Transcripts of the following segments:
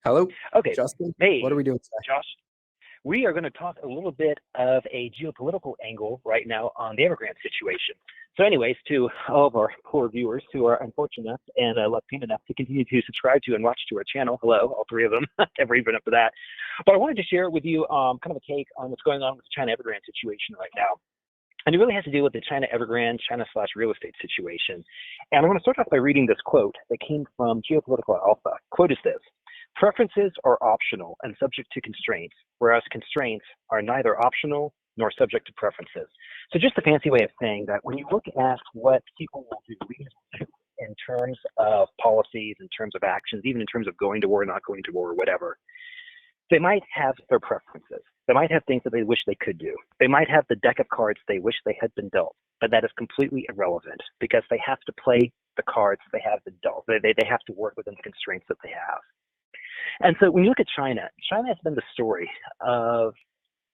Hello, Okay. Justin. What are Hey, we doing today? Josh, we are going to talk a little bit of a geopolitical angle right now on the Evergrande situation. So, anyways, to all of our poor viewers who are unfortunate and lucky enough to continue to subscribe to and watch to our channel, hello, all three of them, never even up to that. But I wanted to share with you kind of a take on what's going on with the China Evergrande situation right now. And it really has to do with the China Evergrande, China slash real estate situation. And I want to start off by reading this quote that came from Geopolitical Alpha. Quote is this: preferences are optional and subject to constraints, whereas constraints are neither optional nor subject to preferences. So just a fancy way of saying that when you look at what people will do in terms of policies, in terms of actions, even in terms of going to war, not going to war, whatever, they might have their preferences. They might have things that they wish they could do. They might have the deck of cards they wish they had been dealt, but that is completely irrelevant because they have to play the cards they have been dealt. They have to work within the constraints that they have. And so when you look at China, China has been the story of,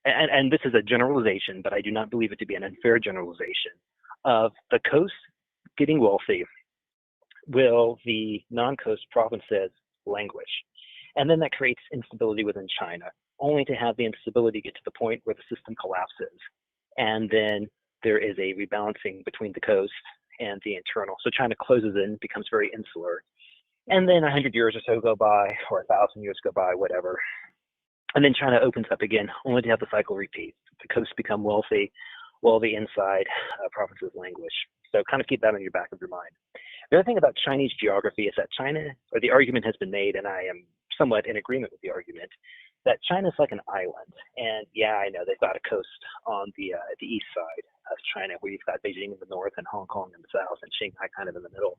and this is a generalization, but I do not believe it to be an unfair generalization, of the coast getting wealthy will the non-coast provinces languish. And then that creates instability within China, only to have the instability get to the point where the system collapses. And then there is a rebalancing between the coast and the internal. So China closes in, becomes very insular. And then 100 years or so go by, or 1,000 years go by, whatever. And then China opens up again, only to have the cycle repeat. The coasts become wealthy, while the inside provinces languish. So kind of keep that in your back of your mind. The other thing about Chinese geography is that China, or the argument has been made, and I am somewhat in agreement with the argument, that China is like an island. And yeah, I know they've got a coast on the east side of China, where you've got Beijing in the north and Hong Kong in the south and Shanghai kind of in the middle.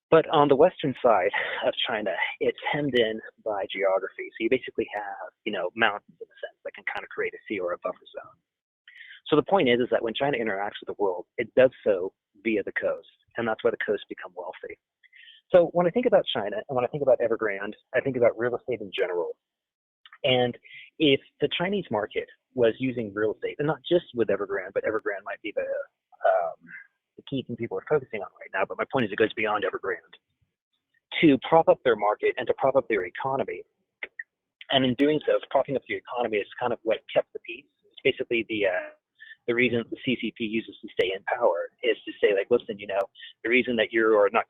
But on the western side of China, it's hemmed in by geography. So you basically have, mountains in a sense that can kind of create a sea or a buffer zone. So the point is that when China interacts with the world, it does so via the coast, and that's why the coasts become wealthy. So when I think about China and when I think about Evergrande, I think about real estate in general. And if the Chinese market was using real estate, and not just with Evergrande, but Evergrande might be the key thing people are focusing on right now, but my point is it goes beyond Evergrande, to prop up their market and to prop up their economy. And in doing so, propping up the economy is kind of what kept the peace. It's basically the reason the CCP uses to stay in power is to say, like, listen, the reason that you are not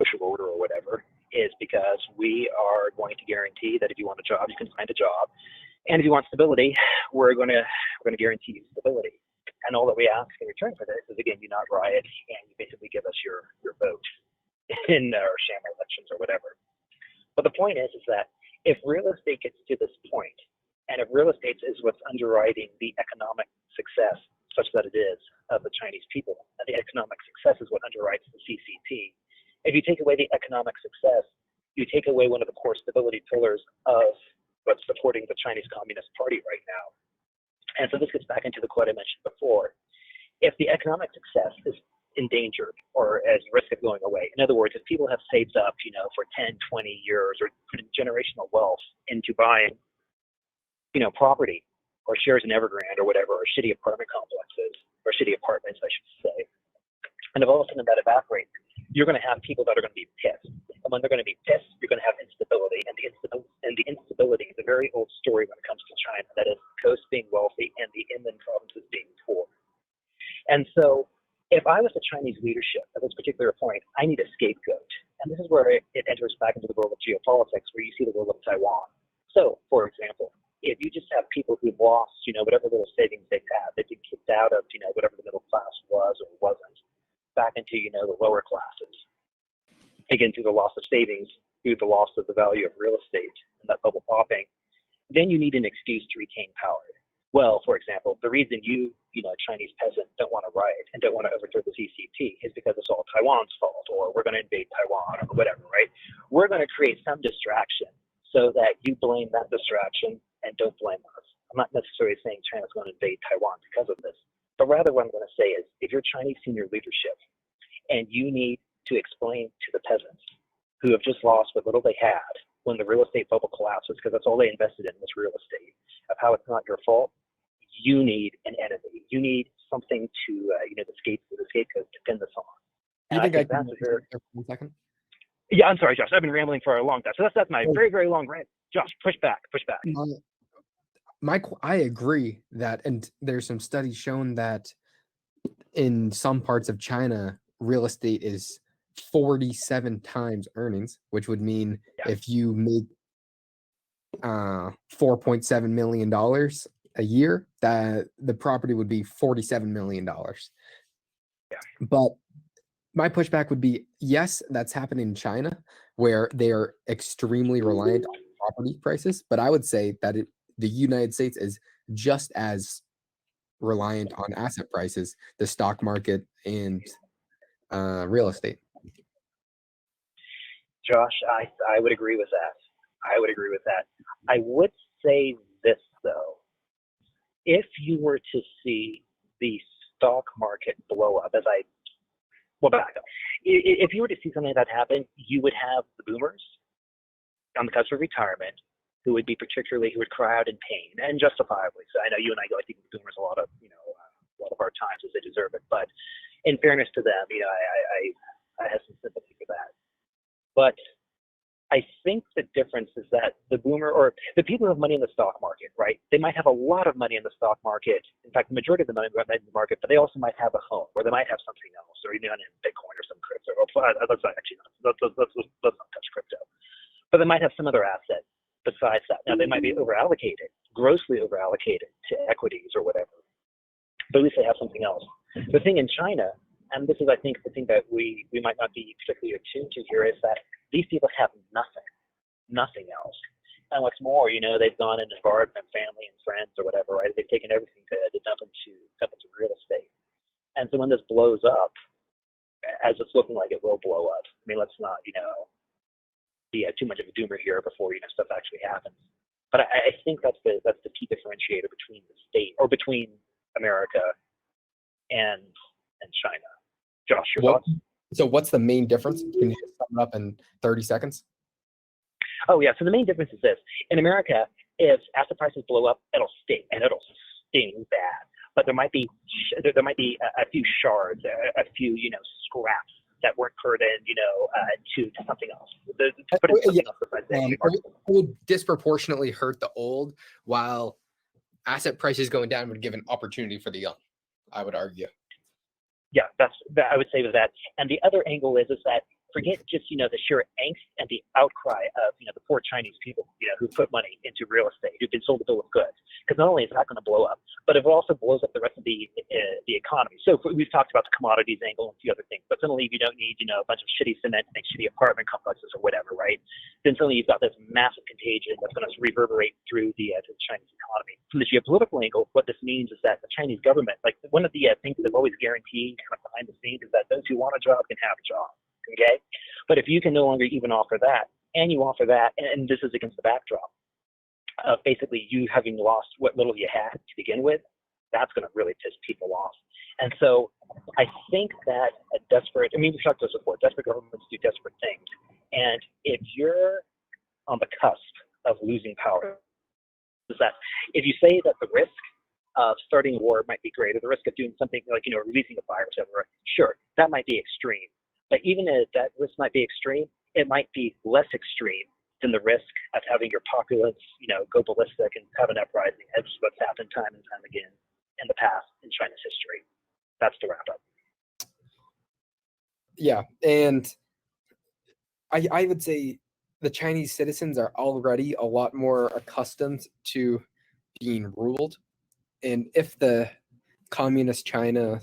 social order or whatever is because we are going to guarantee that if you want a job, you can find a job. And if you want stability, we're going to guarantee you stability. And all that we ask in return for this is, again, you not riot and you basically give us your vote in our sham elections or whatever. But the point is that if real estate gets to this point, and if real estate is what's underwriting the economic success, such that it is, of the Chinese people, and the economic success is what underwrites the CCP, if you take away the economic success, you take away one of the core stability pillars of what's supporting the Chinese Communist Party right now. And so this gets back into the quote I mentioned before. If the economic success is endangered or as risk of going away, in other words, if people have saved up, for 10, 20 years or put in generational wealth into buying, property or shares in Evergrande or whatever, or shitty apartment complexes or shitty apartments, I should say, and if all of a sudden that evaporates, you're going to have people that are going to be pissed. And when they're going to be pissed, you're going to have instability. And the instability is a very old story when it comes to China. That is, the coast being wealthy and the inland provinces being poor. And so if I was the Chinese leadership at this particular point, I need a scapegoat. And this is where it enters back into the world of geopolitics, where you see the world of Taiwan. So, for example, if you just have people who've lost, whatever little savings they've had, they've been kicked out of, whatever the middle class was or wasn't, back into, the lower classes, again, through the loss of savings, through the loss of the value of real estate and that bubble popping, then you need an excuse to retain power. Well, for example, the reason you Chinese peasants don't want to riot and don't want to overthrow the CCP is because it's all Taiwan's fault, or we're going to invade Taiwan or whatever, right? We're going to create some distraction so that you blame that distraction and don't blame us. I'm not necessarily saying China's going to invade Taiwan because of this, but rather what I'm going to say is, if you're Chinese senior leadership and you need to explain to the peasants who have just lost what little they had when the real estate bubble collapses, because that's all they invested in was real estate, of how it's not your fault, you need an enemy. You need something to, the scapegoat to pin this on. Do you And I think I think can that's a very, interrupt there for 1 second? Yeah, I'm sorry, Josh. I've been rambling for a long time. So that's my So very, very long rant. Josh, push back, push back. I agree that, and there's some studies shown that in some parts of China, real estate is 47 times earnings, which would mean Yeah, if you make $4.7 million a year, that the property would be $47 million. yeah. But my pushback would be yes, that's happened in China where they are extremely reliant on property prices. But I would say that the United States is just as reliant on asset prices, the stock market, and real estate. Josh, I would agree with that. I would agree with that. I would say this though. If you were to see the stock market blow up, as I well back up, if you were to see something like that happen, you would have the boomers on the cusp of retirement who would be particularly who would cry out in pain and justifiably. So I know you and I go, I think the boomers a lot of a lot of our times as they deserve it. But in fairness to them, I have some sympathy for that. But I think the difference is that the boomer or the people who have money in the stock market, right? They might have a lot of money in the stock market. In fact, the majority of the money in the market, but they also might have a home or they might have something else or even in Bitcoin or some crypto. Let's not actually let's not touch crypto. But they might have some other asset besides that. Now they might be over allocated, grossly over allocated to equities or whatever. But at least they have something else. The thing in China, and this is I think the thing that we might not be particularly attuned to here, is that these people have nothing else. And what's more, they've gone and embarked on family and friends or whatever, right? They've taken everything to dump into real estate. And so when this blows up, as it's looking like it will blow up, I mean, let's not, be too much of a doomer here before stuff actually happens. But I think that's the key differentiator between the state or between America and China. Josh, your What, thoughts? so what's the main difference? Can you just sum it up in 30 seconds? Oh yeah. So the main difference is this: in America, if asset prices blow up, it'll sting and it'll sting bad. But there might be a few shards, a few scraps that weren't put in to something else. To put in something else besides it would disproportionately hurt the old, while asset prices going down would give an opportunity for the young, I would argue. Yeah, I would say with that. And the other angle is that forget just the sheer angst and the outcry of the poor Chinese people who put money into real estate, who've been sold a bill of goods. Because not only is that going to blow up, but it also blows up the rest of the economy. So we've talked about the commodities angle and a few other things, but suddenly if you don't need a bunch of shitty cement to make shitty apartment complexes or whatever, right? Then suddenly you've got this massive contagion that's going to reverberate through the Chinese economy. From the geopolitical angle, what this means is that the Chinese government, like one of the things that they've always guaranteed kind of behind the scenes, is that those who want a job can have a job. Okay, but if you can no longer even offer that, and you offer that, and this is against the backdrop of basically you having lost what little you had to begin with, that's going to really piss people off. And so I think that we've talked about this before, desperate governments do desperate things. And if you're on the cusp of losing power, is that if you say that the risk of starting a war might be greater, the risk of doing something like, releasing a virus, whatever, sure, that might be extreme. But even if that risk might be extreme, it might be less extreme than the risk of having your populace, go ballistic and have an uprising, as what's happened time and time again in the past in China's history. That's the wrap up. Yeah, and I would say the Chinese citizens are already a lot more accustomed to being ruled. And if the communist China,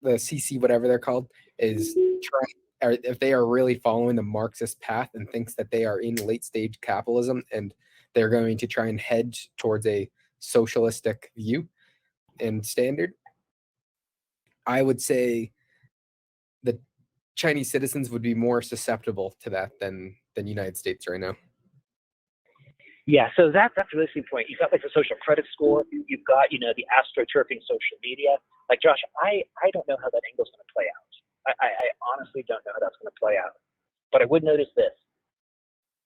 the CC, whatever they're called, is trying, or if they are really following the Marxist path and thinks that they are in late stage capitalism and they're going to try and hedge towards a socialistic view and standard, I would say the Chinese citizens would be more susceptible to that than United States right now. Yeah, so that's a really key point. You've got like the social credit score. You've got the astroturfing social media. Like Josh, I don't know how that angle's going to play out. I honestly don't know how that's going to play out. But I would notice this: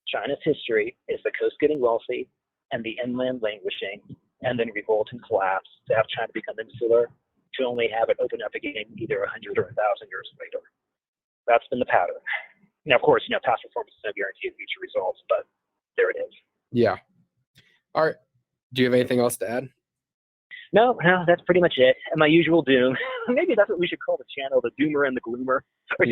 China's history is the coast getting wealthy and the inland languishing, and then revolt and collapse to have China become insular, to only have it open up again either 100 or 1,000 years later. That's been the pattern. Now, of course, past performance is no guarantee of future results, but there it is. Yeah. All right. Do you have anything else to add? No, that's pretty much it. And my usual doom. Maybe that's what we should call the channel, the doomer and the gloomer. Or